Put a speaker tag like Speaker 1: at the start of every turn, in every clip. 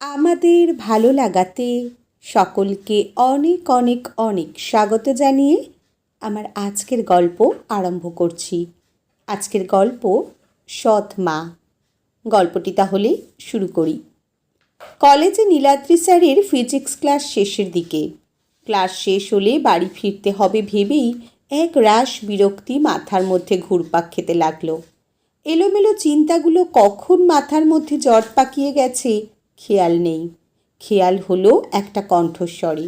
Speaker 1: আমাদের ভালো লাগাতে সকলকে অনেক অনেক অনেক স্বাগত জানিয়ে আমার আজকের গল্প আরম্ভ করছি। আজকের গল্প সৎ মা। গল্পটি তাহলে শুরু করি। কলেজে নীলাদ্রি স্যারের ফিজিক্স ক্লাস শেষের দিকে। ক্লাস শেষ হলে বাড়ি ফিরতে হবে ভেবেই এক রাশ বিরক্তি মাথার মধ্যে ঘুরপাক খেতে লাগলো। এলোমেলো চিন্তাগুলো কখন মাথার মধ্যে জট পাকিয়ে গেছে খেয়াল নেই। খেয়াল হলো একটা কণ্ঠস্বরে,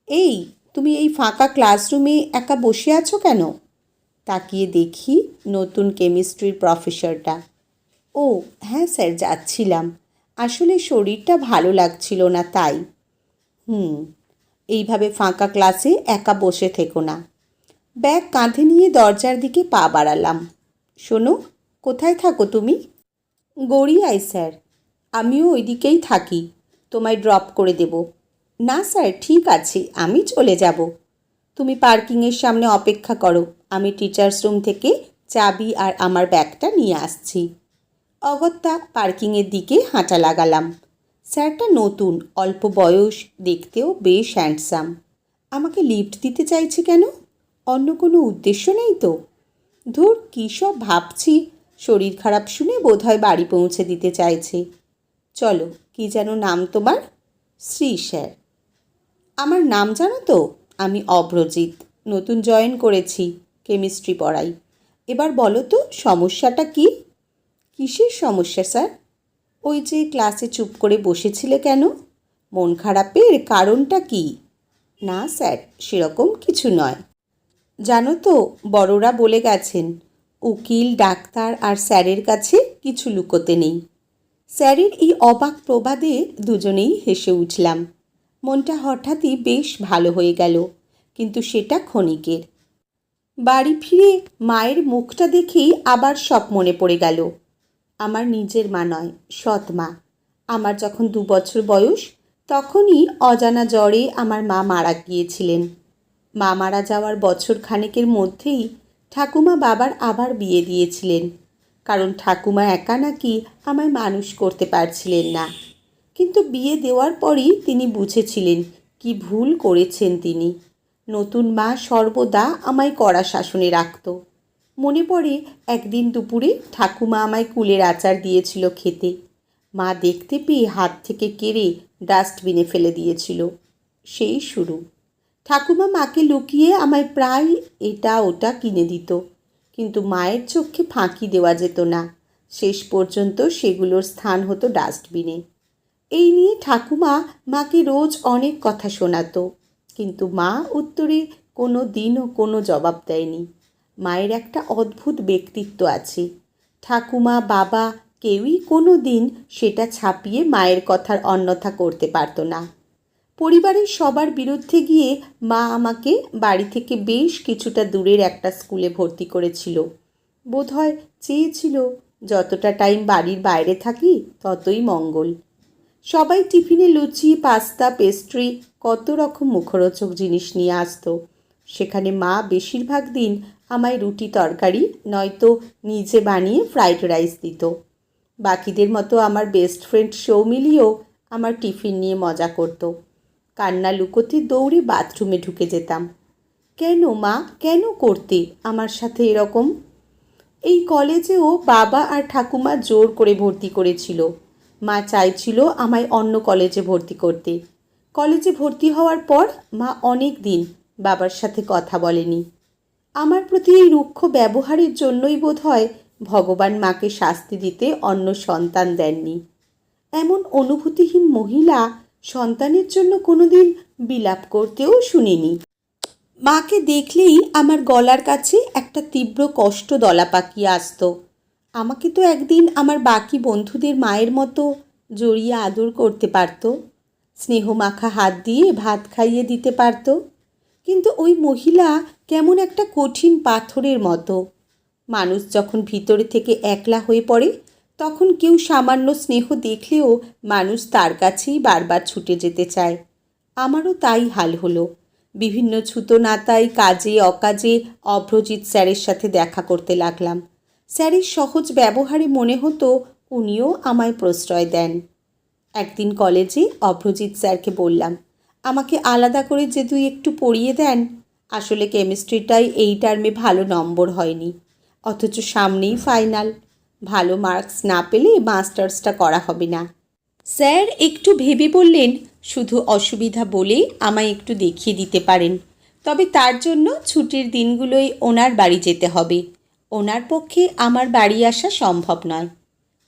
Speaker 1: এই তুমি এই ফাঁকা ক্লাসরুমে একা বসে আছো কেন? তাকিয়ে দেখি নতুন কেমিস্ট্রির প্রফেসরটা। ও হ্যাঁ স্যার, যাচ্ছিলাম, আসলে শরীরটা ভালো লাগছিল না তাই। এইভাবে ফাঁকা ক্লাসে একা বসে থেকো না। ব্যাগ কাঁধে নিয়ে দরজার দিকে পা বাড়ালাম। শোনো, কোথায় থাকো তুমি? গড়িয়ায় স্যার। আমিও ওইদিকেই থাকি, তোমায় ড্রপ করে দেব। না স্যার, ঠিক আছে, আমি চলে যাব। তুমি পার্কিংয়ের সামনে অপেক্ষা করো, আমি টিচার্স রুম থেকে চাবি আর আমার ব্যাগটা নিয়ে আসছি। অগত্যা পার্কিংয়ের দিকে হাঁটা লাগালাম। স্যারটা নতুন, অল্প বয়স, দেখতেও বেশ হ্যান্ডসাম। আমাকে লিফট দিতে চাইছে কেন? অন্য কোনো উদ্দেশ্য নেই তো? ধুর, কী সব ভাবছি। শরীর খারাপ শুনে বোধহয় বাড়ি পৌঁছে দিতে চাইছে। চলো, কি যেন নাম তোমার? শ্রী স্যার। আমার নাম জানো তো? আমি অভ্রজিৎ, নতুন জয়েন করেছি, কেমিস্ট্রি পড়াই। এবার বলো তো সমস্যাটা কি? কিসের সমস্যা স্যার? ওই যে ক্লাসে চুপ করে বসেছিলে কেন? মন খারাপের কারণটা কি? না স্যার, সেরকম কিছু নয়। জানো তো, বড়রা বলে গেছেন, উকিল, ডাক্তার আর স্যারের কাছে কিছু লুকোতে নেই। স্যারের এই অবাক প্রবাদে দুজনেই হেসে উঠলাম। মনটা হঠাৎই বেশ ভালো হয়ে গেল, কিন্তু সেটা ক্ষণিকের। বাড়ি ফিরে মায়ের মুখটা দেখেই আবার সব মনে পড়ে গেল। আমার নিজের মা নয়, সৎ মা। আমার যখন 2 বছর বয়স, তখনই অজানা জ্বরে আমার মা মারা গিয়েছিলেন। মা মারা যাওয়ার বছর খানেকের মধ্যেই ঠাকুমা বাবার আবার বিয়ে দিয়েছিলেন, কারণ ঠাকুমা একা নাকি আমায় মানুষ করতে পারছিলেন না। কিন্তু বিয়ে দেওয়ার পরই তিনি বুঝেছিলেন কি ভুল করেছেন তিনি। নতুন মা সর্বদা আমায় কড়া শাসনে রাখত। মনে পড়ে একদিন দুপুরে ঠাকুমা আমায় কুলের আচার দিয়েছিল খেতে। মা দেখতে পেয়ে হাত থেকে কেড়ে ডাস্টবিনে ফেলে দিয়েছিল। সেই শুরু। ঠাকুমা মাকে লুকিয়ে আমায় প্রায় এটা ওটা কিনে দিত, কিন্তু মায়ের চোখে ফাঁকি দেওয়া যেত না। শেষ পর্যন্ত সেগুলোর স্থান হতো ডাস্টবিনে। এই নিয়ে ঠাকুমা মাকে রোজ অনেক কথা শোনাতো, কিন্তু মা উত্তরে কোনো দিনও কোনো জবাব দেয়নি। মায়ের একটা অদ্ভুত ব্যক্তিত্ব আছে। ঠাকুমা, বাবা কেউই কোনো দিন সেটা ছাপিয়ে মায়ের কথার অন্যথা করতে পারতো না। পরিবারের সবার বিরুদ্ধে গিয়ে মা আমাকে বাড়ি থেকে বেশ কিছুটা দূরের একটা স্কুলে ভর্তি করেছিল। বোধহয় চেয়েছিল যতটা টাইম বাড়ির বাইরে থাকি ততই মঙ্গল। সবাই টিফিনে লুচি, পাস্তা, পেস্ট্রি, কত রকম মুখরোচক জিনিস নিয়ে আসতো। সেখানে মা বেশিরভাগ দিন আমায় রুটি তরকারি নয়তো নিজে বানিয়ে ফ্রাইড রাইস দিত। বাকিদের মতো আমার বেস্ট ফ্রেন্ড সৌমিলিও আমার টিফিন নিয়ে মজা করত। কান্না লুকোতে দৌড়ে বাথরুমে ঢুকে যেতাম। কেন মা, কেন করতে আমার সাথে এরকম? এই কলেজেও বাবা আর ঠাকুমা জোর করে ভর্তি করেছিল। মা চাইছিল আমায় অন্য কলেজে ভর্তি করতে। কলেজে ভর্তি হওয়ার পর মা অনেক দিন বাবার সাথে কথা বলেনি। আমার প্রতি এই রুক্ষ ব্যবহারের জন্যই বোধহয় ভগবান মাকে শাস্তি দিতে অন্য সন্তান দেননি। এমন অনুভূতিহীন মহিলা সন্তানের জন্য কোনোদিন বিলাপ করতেও শুনিনি। মাকে দেখলেই আমার গলার কাছে একটা তীব্র কষ্ট দলা পাকিয়ে আসতো। আমাকে তো একদিন আমার বাকি বন্ধুদের মায়ের মতো জড়িয়ে আদর করতে পারত, স্নেহমাখা হাত দিয়ে ভাত খাইয়ে দিতে পারত। কিন্তু ওই মহিলা কেমন একটা কঠিন পাথরের মতো। মানুষ যখন ভিতরে থেকে একলা হয়ে পড়ে, তখন কেউ সামান্য স্নেহ দেখলেও মানুষ তার কাছেই বারবার ছুটে যেতে চায়। আমারও তাই হাল হলো। বিভিন্ন ছুতো নাতায় কাজে অকাজে অভ্রজিৎ স্যারের সাথে দেখা করতে লাগলাম। স্যারের সহজ ব্যবহারে মনে হতো উনিও আমায় প্রশ্রয় দেন। একদিন কলেজে অভ্রজিৎ স্যারকে বললাম, আমাকে আলাদা করে যদি একটু পড়িয়ে দেন, আসলে কেমিস্ট্রিটাই এই টার্মে ভালো নম্বর হয়নি, অথচ সামনেই ফাইনাল, ভালো মার্কস না পেলে মাস্টার্সটা করা হবে না। স্যার একটু ভেবে বললেন, শুধু অসুবিধা বলেই আমায় একটু দেখিয়ে দিতে পারেন, তবে তার জন্য ছুটির দিনগুলোই ওনার বাড়ি যেতে হবে, ওনার পক্ষে আমার বাড়ি আসা সম্ভব নয়।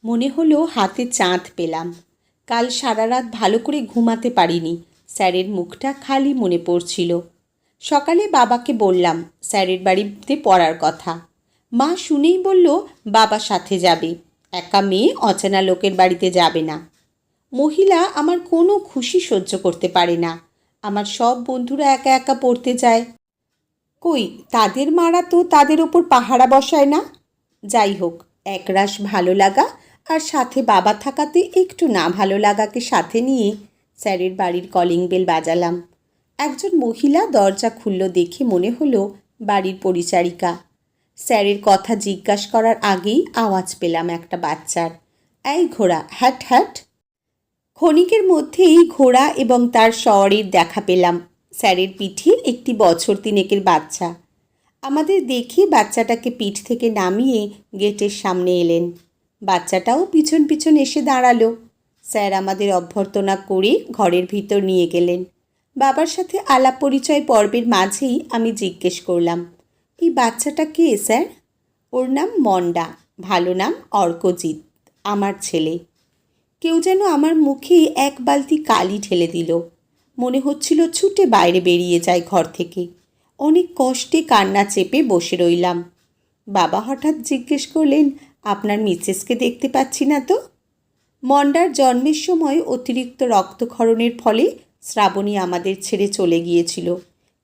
Speaker 1: মনে হলো হাতে চাঁদ পেলাম। কাল সারা রাত ভালো করে ঘুমাতে পারিনি, স্যারের মুখটা খালি মনে পড়ছিল। সকালে বাবাকে বললাম স্যারের বাড়িতে পড়ার কথা। মা শুনেই বলল বাবা সাথে যাবে, একা মেয়ে অচেনা লোকের বাড়িতে যাবে না। মহিলা আমার কোনো খুশি সহ্য করতে পারে না। আমার সব বন্ধুরা একা একা পড়তে যায়, কই তাদের মারা তো তাদের ওপর পাহারা বসায় না। যাই হোক, একরাশ ভালো লাগা আর সাথে বাবা থাকাতে একটু না ভালো লাগাকে সাথে নিয়ে স্যারের বাড়ির কলিং বেল বাজালাম। একজন মহিলা দরজা খুলল দেখে মনে হলো বাড়ির পরিচারিকা। স্যারের কথা জিজ্ঞাসা করার আগেই আওয়াজ পেলাম একটা বাচ্চার, এই ঘোড়া, হ্যাট হ্যাট। ক্ষণিকের মধ্যেই ঘোড়া এবং তার শহরের দেখা পেলাম। স্যারের পিঠে একটি বছর তিনেকের বাচ্চা। আমাদের দেখে বাচ্চাটাকে পিঠ থেকে নামিয়ে গেটের সামনে এলেন। বাচ্চাটাও পিছন পিছন এসে দাঁড়ালো। স্যার আমাদের অভ্যর্থনা করে ঘরের ভিতর নিয়ে গেলেন। বাবার সাথে আলাপ পরিচয় পর্বের মাঝেই আমি জিজ্ঞেস করলাম, এই বাচ্চাটা কে স্যার? ওর নাম মন্ডা, ভালো নাম অর্কজিৎ, আমার ছেলে। কেউ যেন আমার মুখে এক বালতি কালি ঢেলে দিল। মনে হচ্ছিল ছুটে বাইরে বেরিয়ে যায় ঘর থেকে। অনেক কষ্টে কান্না চেপে বসে রইলাম। বাবা হঠাৎ জিজ্ঞেস করলেন, আপনার মিসেসকে দেখতে পাচ্ছি না তো? মন্ডার জন্মের সময় অতিরিক্ত রক্তক্ষরণের ফলে শ্রাবণী আমাদের ছেড়ে চলে গিয়েছিল।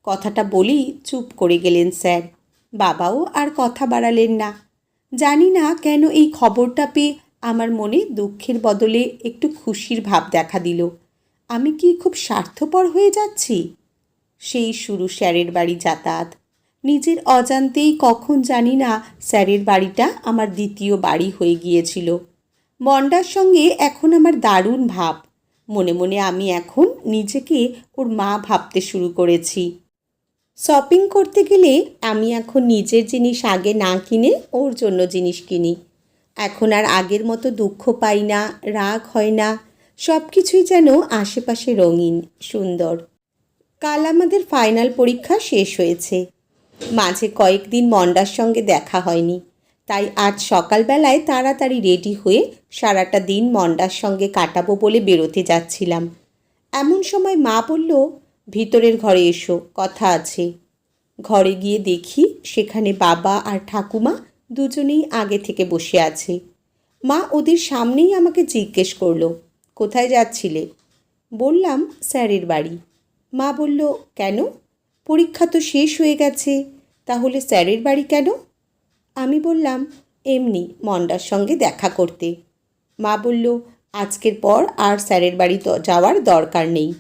Speaker 1: কথাটা বলেই চুপ করে গেলেন স্যার। বাবাও আর কথা বাড়ালেন না। জানি না কেন এই খবরটা পেয়ে আমার মনে দুঃখের বদলে একটু খুশির ভাব দেখা দিল। আমি কি খুব স্বার্থপর হয়ে যাচ্ছি? সেই শুরু স্যারের বাড়ি যাতায়াত। নিজের অজান্তেই কখন জানি না স্যারের বাড়িটা আমার দ্বিতীয় বাড়ি হয়ে গিয়েছিল। মন্ডার সঙ্গে এখন আমার দারুণ ভাব। মনে মনে আমি এখন নিজেকে ওর মা ভাবতে শুরু করেছি। শপিং করতে গেলে আমি এখন নিজের জিনিস আগে না কিনে ওর জন্য জিনিস কিনি। এখন আর আগের মতো দুঃখ পাই না, রাগ হয় না। সব কিছুই যেন আশেপাশে রঙিন, সুন্দর। কাল আমাদের ফাইনাল পরীক্ষা শেষ হয়েছে। মাঝে কয়েকদিন মন্ডার সঙ্গে দেখা হয়নি, তাই আজ সকালবেলায় তাড়াতাড়ি রেডি হয়ে সারাটা দিন মন্ডার সঙ্গে কাটাবো বলে বেরোতে যাচ্ছিলাম। এমন সময় মা বলল, ভিতরের ঘরে এসো, কথা আছে। ঘরে গিয়ে দেখি সেখানে বাবা আর ঠাকুমা দুজনেই আগে থেকে বসে আছে। মা ওদের সামনেই আমাকে জিজ্ঞেস করলো, কোথায় যাচ্ছিলে? বললাম, স্যারের বাড়ি। মা বলল, কেন? পরীক্ষা তো শেষ হয়ে গেছে, তাহলে স্যারের বাড়ি কেন? আমি বললাম, এমনি মন্ডার সঙ্গে দেখা করতে। মা বলল, আজকের পর আর স্যারের বাড়ি যাওয়ার দরকার নেই।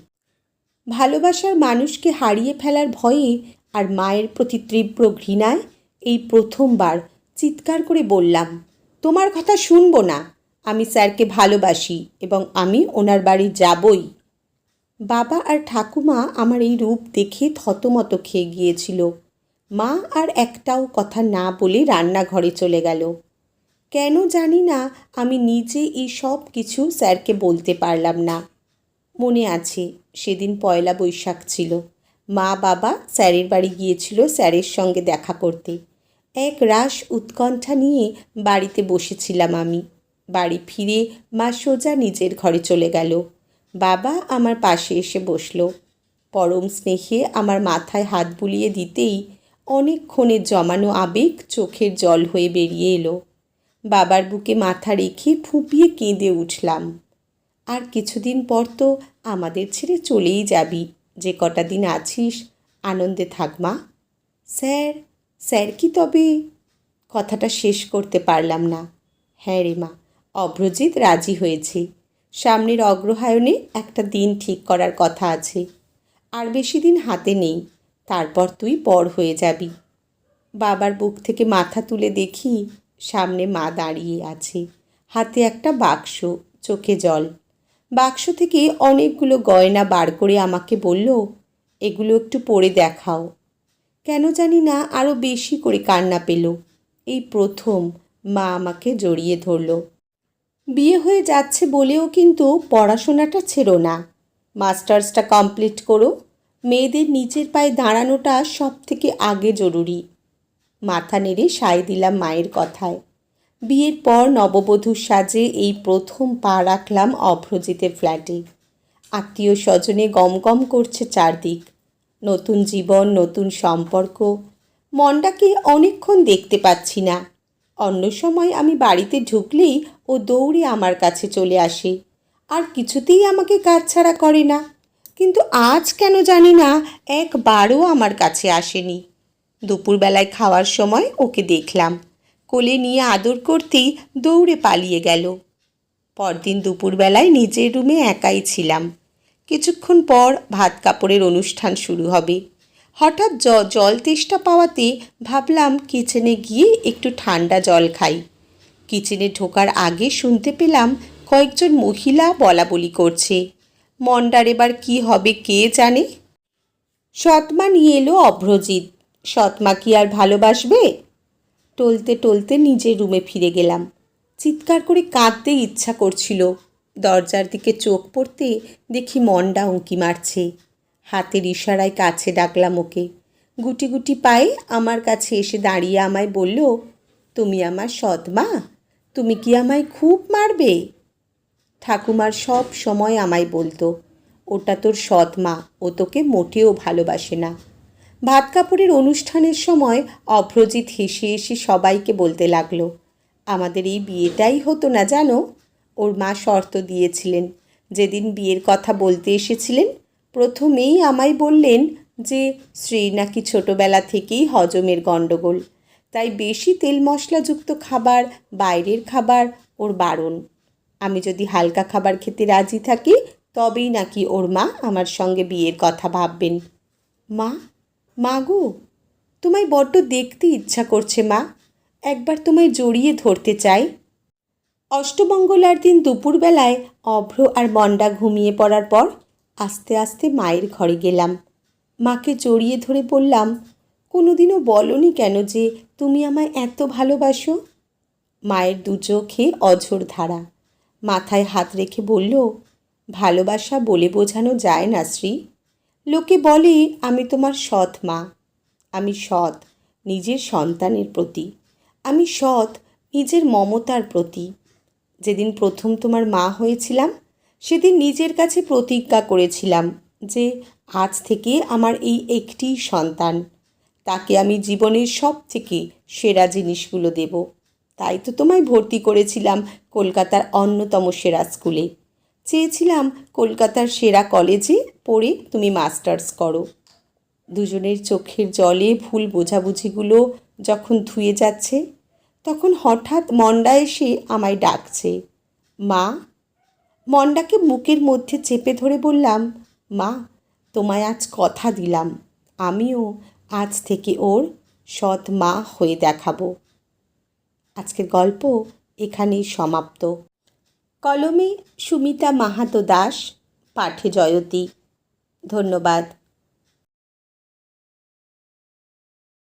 Speaker 1: ভালোবাসার মানুষকে হারিয়ে ফেলার ভয়ে আর মায়ের প্রতি তীব্র ঘৃণায় এই প্রথমবার চিৎকার করে বললাম, তোমার কথা শুনবো না। আমি স্যারকে ভালোবাসি এবং আমি ওনার বাড়ি যাবই। বাবা আর ঠাকুমা আমার এই রূপ দেখে থতমত খেয়ে গিয়েছিল। মা আর একটাও কথা না বলে রান্নাঘরে চলে গেল। কেন জানি না আমি নিজে এই সব কিছু স্যারকে বলতে পারলাম না। মনে আছে সেদিন পয়লা বৈশাখ ছিল। মা বাবা স্যারের বাড়ি গিয়েছিল স্যারের সঙ্গে দেখা করতে। এক রাশ উৎকণ্ঠা নিয়ে বাড়িতে বসেছিলাম আমি। বাড়ি ফিরে মা সোজা নিজের ঘরে চলে গেল। বাবা আমার পাশে এসে বসল। পরম স্নেহে আমার মাথায় হাত বুলিয়ে দিতেই অনেকক্ষণের জমানো আবেগ চোখের জল হয়ে বেরিয়ে এলো। বাবার বুকে মাথা রেখে ফুঁপিয়ে কেঁদে উঠলাম। আর কিছুদিন পর তো আমাদের ছেড়ে চলেই যাবি, যে কটা দিন আছিস আনন্দে থাক মা। স্যার, স্যার কি তবে? কথাটা শেষ করতে পারলাম না। হ্যাঁ রে মা, অভ্রজিৎ রাজি হয়েছে। সামনের অগ্রহায়ণে একটা দিন ঠিক করার কথা আছে। আর বেশি দিন হাতে নেই, তারপর তুই পর হয়ে যাবি। বাবার বুক থেকে মাথা তুলে দেখি সামনে মা দাঁড়িয়ে আছে, হাতে একটা বাক্স, চোখে জল। বাক্স থেকে অনেকগুলো গয়না বার করে আমাকে বলল, এগুলো একটু পরে দেখাও। কেন জানি না আরও বেশি করে কান্না পেল। এই প্রথম মা আমাকে জড়িয়ে ধরল। বিয়ে হয়ে যাচ্ছে বলেও কিন্তু পড়াশোনাটা ছেড়ো না, মাস্টার্সটা কমপ্লিট করো। মেয়েদের নিজের পায়ে দাঁড়ানোটা সব থেকে আগে জরুরি। মাথা নেড়ে সায় দিলাম মায়ের কথায়। বিয়ের পর নববধূর সাজে এই প্রথম পা রাখলাম অভ্রজিতের ফ্ল্যাটে। আত্মীয় স্বজনে গমগম করছে চারদিক। নতুন জীবন, নতুন সম্পর্ক। মনটাকে অনেকক্ষণ দেখতে পাচ্ছি না। অন্য সময় আমি বাড়িতে ঢুকলেই ও দৌড়ে আমার কাছে চলে আসে, আর কিছুতেই আমাকে কাছছাড়া করে না। কিন্তু আজ কেন জানি না একবারও আমার কাছে আসেনি। দুপুরবেলায় খাওয়ার সময় ওকে দেখলাম, কোলে নিয়ে আদর করতেই দৌড়ে পালিয়ে গেল। পরদিন দুপুরবেলায় নিজের রুমে একাই ছিলাম। কিছুক্ষণ পর ভাত কাপড়ের অনুষ্ঠান শুরু হবে। হঠাৎ জল তেষ্টা পাওয়াতে ভাবলাম কিচেনে গিয়ে একটু ঠান্ডা জল খাই। কিচেনে ঢোকার আগে শুনতে পেলাম কয়েকজন মহিলা বলাবলি করছে। মন্ডার এবার কী হবে কে জানে। সৎমা নিয়ে এলো অভ্রজিৎ। সৎমা কি আর ভালোবাসবে? টলতে টলতে নিজের রুমে ফিরে গেলাম। চিৎকার করে কাঁদতে ইচ্ছা করছিল। দরজার দিকে চোখ পড়তে দেখি মন্ডা উঁকি মারছে। হাতের ইশারায় কাছে ডাকলাম ওকে। গুটি গুটি পায়ে আমার কাছে এসে দাঁড়িয়ে আমায় বলল, তুমি আমার সৎমা? তুমি কি আমায় খুব মারবে? ঠাকুমার সব সময় আমায় বলতো, ওটা তোর সৎমা, ও তোকে মোটেও ভালোবাসে না। ভাত কাপড়ের অনুষ্ঠানের সময় অভ্রজিৎ হেসে হেসে সবাইকে বলতে লাগলো, আমাদের এই বিয়েটাই হতো না জানো। ওর মা শর্ত দিয়েছিলেন। যেদিন বিয়ের কথা বলতে এসেছিলেন প্রথমেই আমায় বললেন যে শ্রী নাকি ছোটোবেলা থেকেই হজমের গণ্ডগোল, তাই বেশি তেল মশলাযুক্ত খাবার, বাইরের খাবার ওর বারণ। আমি যদি হালকা খাবার খেতে রাজি থাকি তবেই নাকি ওর মা আমার সঙ্গে বিয়ের কথা ভাববেন। মা, মা গো, তোমায় বড্ড দেখতে ইচ্ছা করছে মা, একবার তোমায় জড়িয়ে ধরতে চাই। অষ্টমঙ্গলার দিন দুপুরবেলায় অভ্র আর মন্ডা ঘুমিয়ে পড়ার পর আস্তে আস্তে মায়ের ঘরে গেলাম। মাকে জড়িয়ে ধরে বললাম, কোনোদিনও বলনি কেন যে তুমি আমায় এত ভালোবাসো? মায়ের দু চোখে অঝোর ধারা। মাথায় হাত রেখে বলল, ভালোবাসা বলে বোঝানো যায় না শ্রী। লোকে বলে আমি তোমার সৎ মা। আমি সৎ নিজের সন্তানের প্রতি, আমি সৎ নিজের মমতার প্রতি। যেদিন প্রথম তোমার মা হয়েছিলাম সেদিন নিজের কাছে প্রতিজ্ঞা করেছিলাম যে আজ থেকে আমার এই একটি সন্তান, তাকে আমি জীবনের সব থেকে সেরা জিনিসগুলো দেব। তাই তো তোমায় ভর্তি করেছিলাম কলকাতার অন্যতম সেরা স্কুলে। চেয়েছিলাম কলকাতার সেরা কলেজে পড়ে তুমি মাস্টার্স করো। দুজনের চোখের জলে ভুল বোঝাবুঝিগুলো যখন ধুয়ে যাচ্ছে তখন হঠাৎ মন্ডা এসে আমায় ডাকছে, মা। মন্ডাকে বুকের মধ্যে চেপে ধরে বললাম, মা, তোমায় আজ কথা দিলাম আমিও আজ থেকে ওর সৎ মা হয়ে দেখাবো। আজকের গল্প এখানেই সমাপ্ত। কলমে সুমিতা মাহাতো দাস, পাঠে জয়তী। ধন্যবাদ।